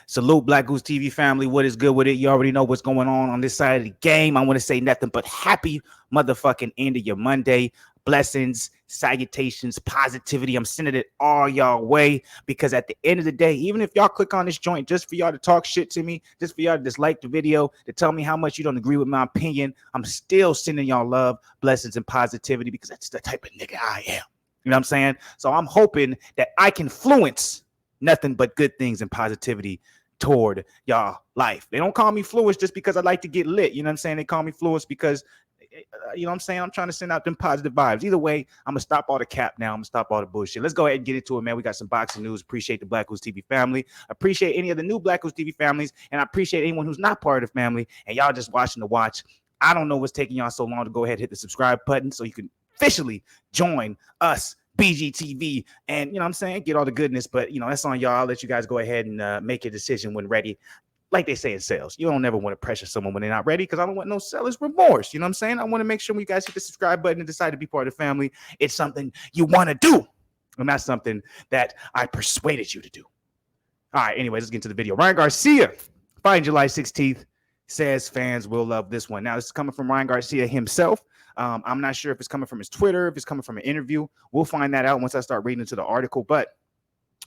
Salute Black Goose TV family. What is good with it? You already know what's going on this side of the game. I want to say nothing but happy motherfucking end of your Monday. Blessings, salutations, positivity. I'm sending it all y'all way because at the end of the day, even if y'all click on this joint just for y'all to talk shit to me, just for y'all to dislike the video, to tell me how much you don't agree with my opinion, I'm still sending y'all love, blessings, and positivity because that's the type of nigga I am. You know what I'm saying? So I'm hoping that I can influence nothing but good things and positivity toward y'all life. They don't call me Fluence just because I like to get lit. You know what I'm saying? They call me Fluence because, you know what I'm saying? I'm trying to send out them positive vibes. Either way, I'm going to stop all the cap now. I'm going to stop all the bullshit. Let's go ahead and get into it, man. We got some boxing news. Appreciate the Black Goose TV family. Appreciate any of the new Black Goose TV families. And I appreciate anyone who's not part of the family and y'all just watching the watch. I don't know what's taking y'all so long to go ahead and hit the subscribe button so you can officially join us, BGTV, and you know what I'm saying, get all the goodness, but you know, that's on y'all. I'll let you guys go ahead and make your decision when ready. Like they say in sales, you don't ever want to pressure someone when they're not ready because I don't want no seller's remorse. You know what I'm saying? I want to make sure when you guys hit the subscribe button and decide to be part of the family, it's something you want to do and not something that I persuaded you to do. All right, anyways, let's get into the video. Ryan Garcia, fighting July 16th, says fans will love this one. Now, this is coming from Ryan Garcia himself. I'm not sure if it's coming from his Twitter, if it's coming from an interview. We'll find that out once I start reading into the article. But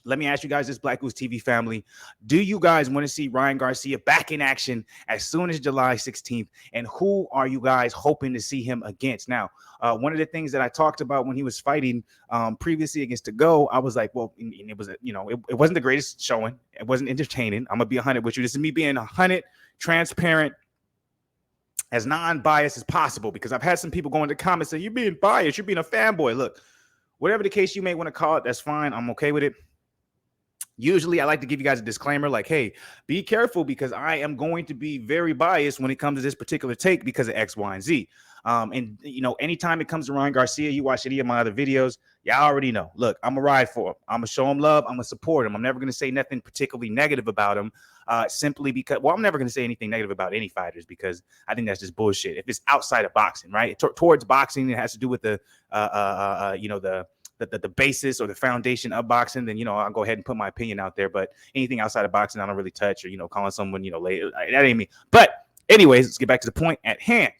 let me ask you guys, this Black Goose TV family, do you guys want to see Ryan Garcia back in action as soon as July 16th? And who are you guys hoping to see him against? Now, one of the things that I talked about when he was fighting previously against To Go, I was like, well, it was, you know, it wasn't the greatest showing. It wasn't entertaining. I'm going to be 100 with you. This is me being 100, transparent, as non-biased as possible, because I've had some people go in the comments saying, you're being biased, you're being a fanboy. Look, whatever the case you may want to call it, that's fine. I'm okay with it. Usually I like to give you guys a disclaimer like, hey, be careful because I am going to be very biased when it comes to this particular take because of X, Y, and Z. And, you know, anytime it comes to Ryan Garcia, you watch any of my other videos, y'all already know. Look, I'm going to ride for him. I'm going to show him love. I'm going to support him. I'm never going to say nothing particularly negative about him simply because, well, I'm never going to say anything negative about any fighters because I think that's just bullshit. If it's outside of boxing, right? Towards boxing, it has to do with the, you know, the basis or the foundation of boxing, then, you know, I'll go ahead and put my opinion out there. But anything outside of boxing, I don't really touch, or, you know, calling someone, you know, later, that ain't me. But anyways, let's get back to the point at hand.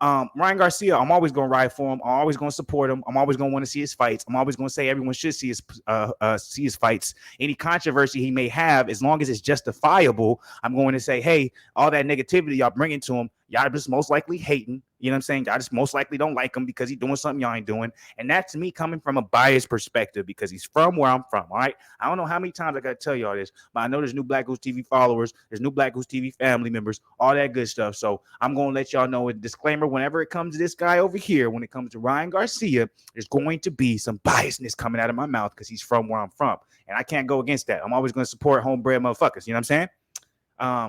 Ryan Garcia, I'm always going to ride for him. I'm always going to support him. I'm always going to want to see his fights. I'm always going to say everyone should see his fights. Any controversy he may have, as long as it's justifiable, I'm going to say, hey, all that negativity y'all bringing to him, y'all just most likely hating. You know what I'm saying? Y'all just most likely don't like him because he's doing something y'all ain't doing. And that's me coming from a biased perspective because he's from where I'm from, all right? I don't know how many times I got to tell y'all this, but I know there's new Black Goose TV followers, there's new Black Goose TV family members, all that good stuff. So I'm going to let y'all know a disclaimer whenever it comes to this guy over here, when it comes to Ryan Garcia, there's going to be some biasness coming out of my mouth because he's from where I'm from. And I can't go against that. I'm always going to support homebred motherfuckers. You know what I'm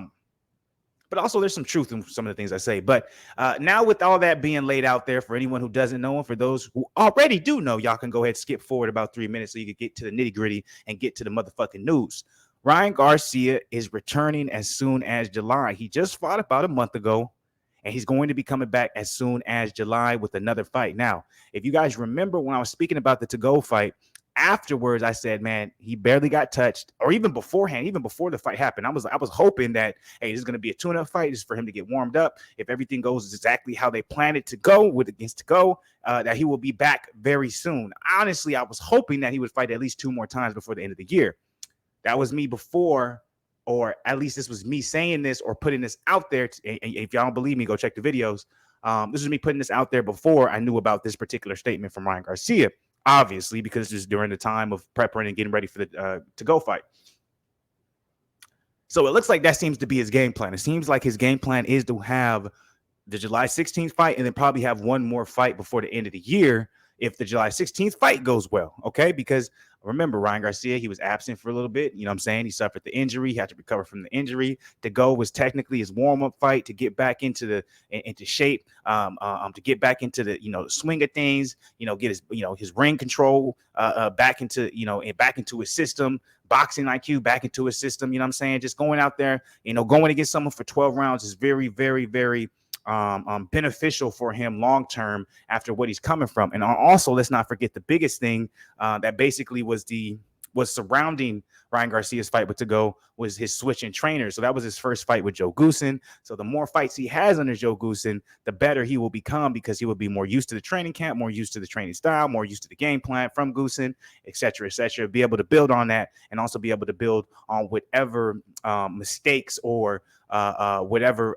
saying? But also there's some truth in some of the things I say. But now with all that being laid out there for anyone who doesn't know and for those who already do know, y'all can go ahead and skip forward about 3 minutes so you can get to the nitty gritty and get to the motherfucking news. Ryan Garcia is returning as soon as July. He just fought about a month ago, and he's going to be coming back as soon as July with another fight. Now, if you guys remember when I was speaking about the To Go fight, afterwards, I said, man, he barely got touched, or even beforehand, even before the fight happened. I was hoping that, hey, this is going to be a tune-up fight. This is for him to get warmed up. If everything goes exactly how they planned it to go with against To Go, that he will be back very soon. Honestly, I was hoping that he would fight at least 2 more times before the end of the year. That was me before, or at least this was me saying this or putting this out there. If y'all don't believe me, go check the videos. This was me putting this out there before I knew about this particular statement from Ryan Garcia. Obviously, because it's during the time of preparing and getting ready for the To Go fight. So it looks like that seems to be his game plan. It seems like his game plan is to have the July 16th fight and then probably have one more fight before the end of the year if the July 16th fight goes well, okay? Because remember, Ryan Garcia, he was absent for a little bit. You know what I'm saying? He suffered the injury. He had to recover from the injury. To Go was technically his warm-up fight to get back into shape, to get back into the, you know, the swing of things, you know, get his, you know, his ring control back into, you know, and back into his system, boxing IQ back into his system. You know what I'm saying? Just going out there, you know, going against someone for 12 rounds is very, very, very beneficial for him long term after what he's coming from. And also, let's not forget the biggest thing that basically was was surrounding Ryan Garcia's fight with To Go was his switch in trainer. So that was his first fight with Joe Goosen. So the more fights he has under Joe Goosen, the better he will become, because he will be more used to the training camp, more used to the training style, more used to the game plan from Goosen, et cetera, be able to build on that, and also be able to build on whatever mistakes or whatever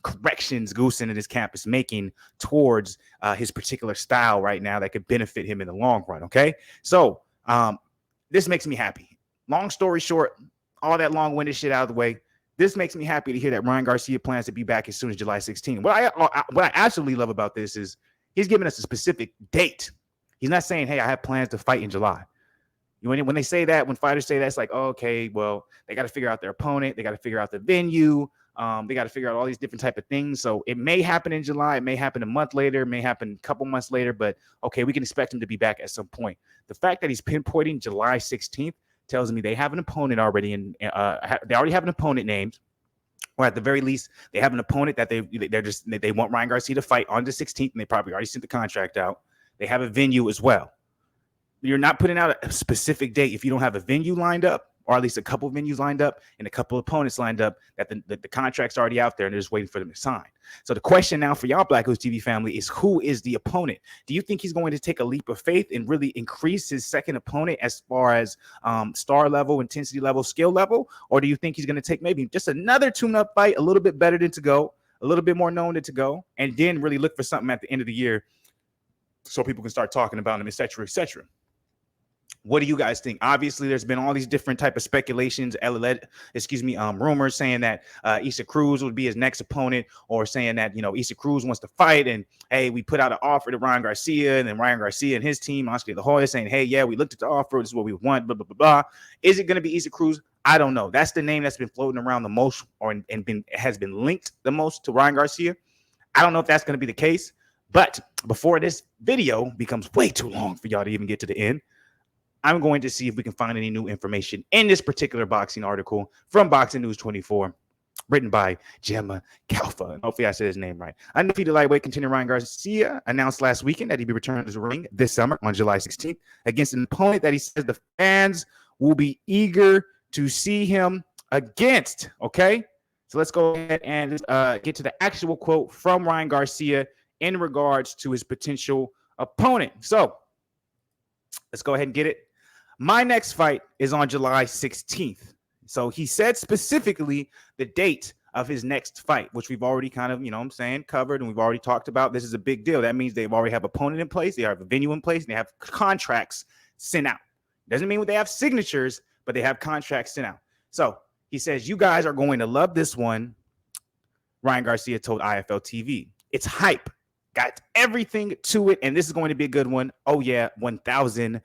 corrections Goosen and his camp is making towards his particular style right now that could benefit him in the long run. Okay. So this makes me happy. Long story short, all that long-winded shit out of the way. This makes me happy to hear that Ryan Garcia plans to be back as soon as July 16th. What I absolutely love about this is he's giving us a specific date. He's not saying, hey, I have plans to fight in July. When they say that, when fighters say that, it's like, oh, okay, well, they got to figure out their opponent. They got to figure out the venue. They got to figure out all these different type of things. So it may happen in July. It may happen a month later. It may happen a couple months later. But, okay, we can expect him to be back at some point. The fact that he's pinpointing July 16th tells me they have an opponent already. They already have an opponent named. Or at the very least, they have an opponent that they want Ryan Garcia to fight on the 16th. And they probably already sent the contract out. They have a venue as well. You're not putting out a specific date if you don't have a venue lined up, or at least a couple of venues lined up and a couple of opponents lined up, that the contract's already out there and they're just waiting for them to sign. So the question now for y'all BlakGooseTV family is, who is the opponent? Do you think he's going to take a leap of faith and really increase his second opponent as far as star level, intensity level, skill level? Or do you think he's going to take maybe just another tune-up fight, a little bit better than To Go, a little bit more known than To Go, and then really look for something at the end of the year so people can start talking about him, et cetera, et cetera? What do you guys think? Obviously, there's been all these different type of speculations, rumors saying that Issa Cruz would be his next opponent, or saying that, Issa Cruz wants to fight, and hey, we put out an offer to Ryan Garcia, and then Ryan Garcia and his team, Oscar De La Hoya, saying, hey, yeah, we looked at the offer, this is what we want, blah, blah, blah, blah. Is it going to be Issa Cruz? I don't know. That's the name that's been floating around the most, has been linked the most to Ryan Garcia. I don't know if that's going to be the case, but before this video becomes way too long for y'all to even get to the end, I'm going to see if we can find any new information in this particular boxing article from Boxing News 24, written by Gemma Kalfa. Hopefully I said his name right. Undefeated lightweight contender Ryan Garcia announced last weekend that he'd be returning to the ring this summer on July 16th against an opponent that he says the fans will be eager to see him against. Okay, so let's go ahead and get to the actual quote from Ryan Garcia in regards to his potential opponent. So let's go ahead and get it. My next fight is on July 16th. So he said specifically the date of his next fight, which we've already kind of, covered, and we've already talked about. This is a big deal. That means they already have an opponent in place, they have a venue in place, and they have contracts sent out. Doesn't mean they have signatures, but they have contracts sent out. So he says, you guys are going to love this one, Ryan Garcia told IFL TV. It's hype. Got everything to it, and this is going to be a good one. Oh, yeah, 1,000%.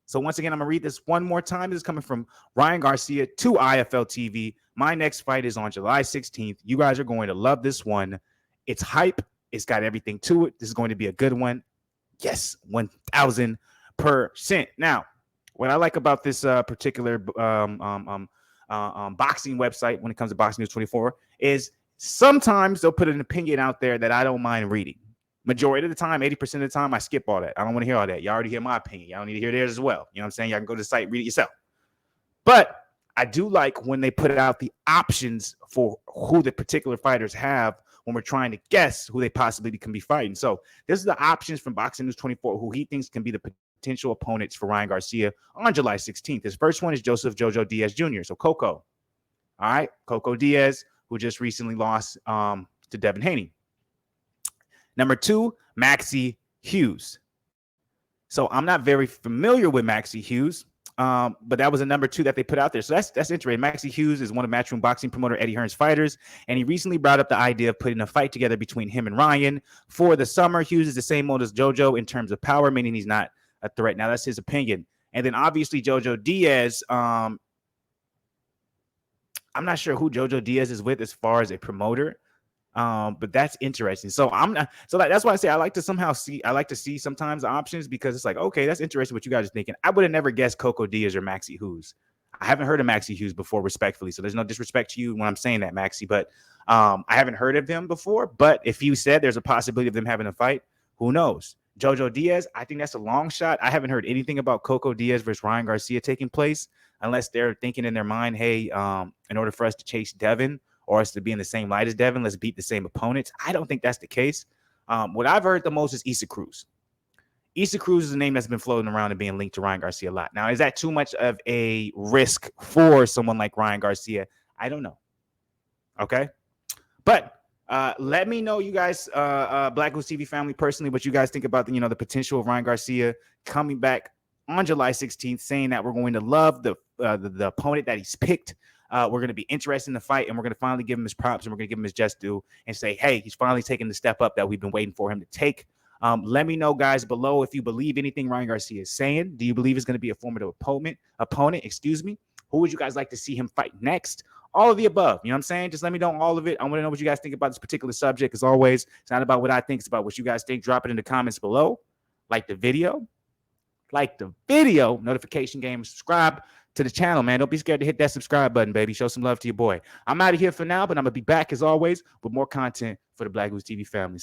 So once again, I'm going to read this one more time. This is coming from Ryan Garcia to IFL TV. My next fight is on July 16th. You guys are going to love this one. It's hype. It's got everything to it. This is going to be a good one. Yes, 1,000%. Now, what I like about this particular boxing website when it comes to Boxing News 24 is sometimes they'll put an opinion out there that I don't mind reading. Majority of the time, 80% of the time, I skip all that. I don't want to hear all that. You already hear my opinion. Y'all don't need to hear theirs as well. You know what I'm saying? Y'all can go to the site, read it yourself. But I do like when they put out the options for who the particular fighters have when we're trying to guess who they possibly can be fighting. So this is the options from Boxing News 24, who he thinks can be the potential opponents for Ryan Garcia on July 16th. His first one is Joseph Jojo Diaz Jr., so Coco. All right, Coco Diaz, who just recently lost to Devin Haney. Number 2, Maxie Hughes. So I'm not very familiar with Maxie Hughes, but that was a number 2 that they put out there. So that's interesting. Maxie Hughes is one of Matchroom boxing promoter Eddie Hearn's fighters, and he recently brought up the idea of putting a fight together between him and Ryan for the summer. Hughes is the same mold as Jojo in terms of power, meaning he's not a threat. Now, that's his opinion. And then obviously Jojo Diaz, I'm not sure who Jojo Diaz is with as far as a promoter. But that's interesting. So that's why I say I like to see sometimes the options, because it's like, okay, that's interesting what you guys are thinking. I would have never guessed Coco Diaz or Maxie Hughes. I haven't heard of Maxie Hughes before, respectfully. So there's no disrespect to you when I'm saying that, Maxie, but I haven't heard of them before. But if you said there's a possibility of them having a fight, who knows? Jojo Diaz, I think that's a long shot. I haven't heard anything about Coco Diaz versus Ryan Garcia taking place unless they're thinking in their mind, hey, in order for us to chase Devin or us to be in the same light as Devin, let's beat the same opponents. I don't think that's the case. What I've heard the most is Issa Cruz. Issa Cruz is a name that's been floating around and being linked to Ryan Garcia a lot. Now, is that too much of a risk for someone like Ryan Garcia? I don't know. Okay. But let me know, you guys, Black Goose TV family, personally, what you guys think about the, the potential of Ryan Garcia coming back on July 16th, saying that we're going to love the opponent that he's picked. We're going to be interested in the fight, and we're going to finally give him his props, and we're going to give him his just due and say, hey, he's finally taking the step up that we've been waiting for him to take. Let me know, guys, below if you believe anything Ryan Garcia is saying. Do you believe it's going to be a formidable opponent? Who would you guys like to see him fight next? All of the above. You know what I'm saying? Just let me know all of it. I want to know what you guys think about this particular subject. As always, it's not about what I think. It's about what you guys think. Drop it in the comments below. Like the video. Notification game. Subscribe to the channel, man. Don't be scared to hit that subscribe button, baby. Show some love to your boy. I'm out of here for now, but I'm going to be back, as always, with more content for the Black Goose TV families.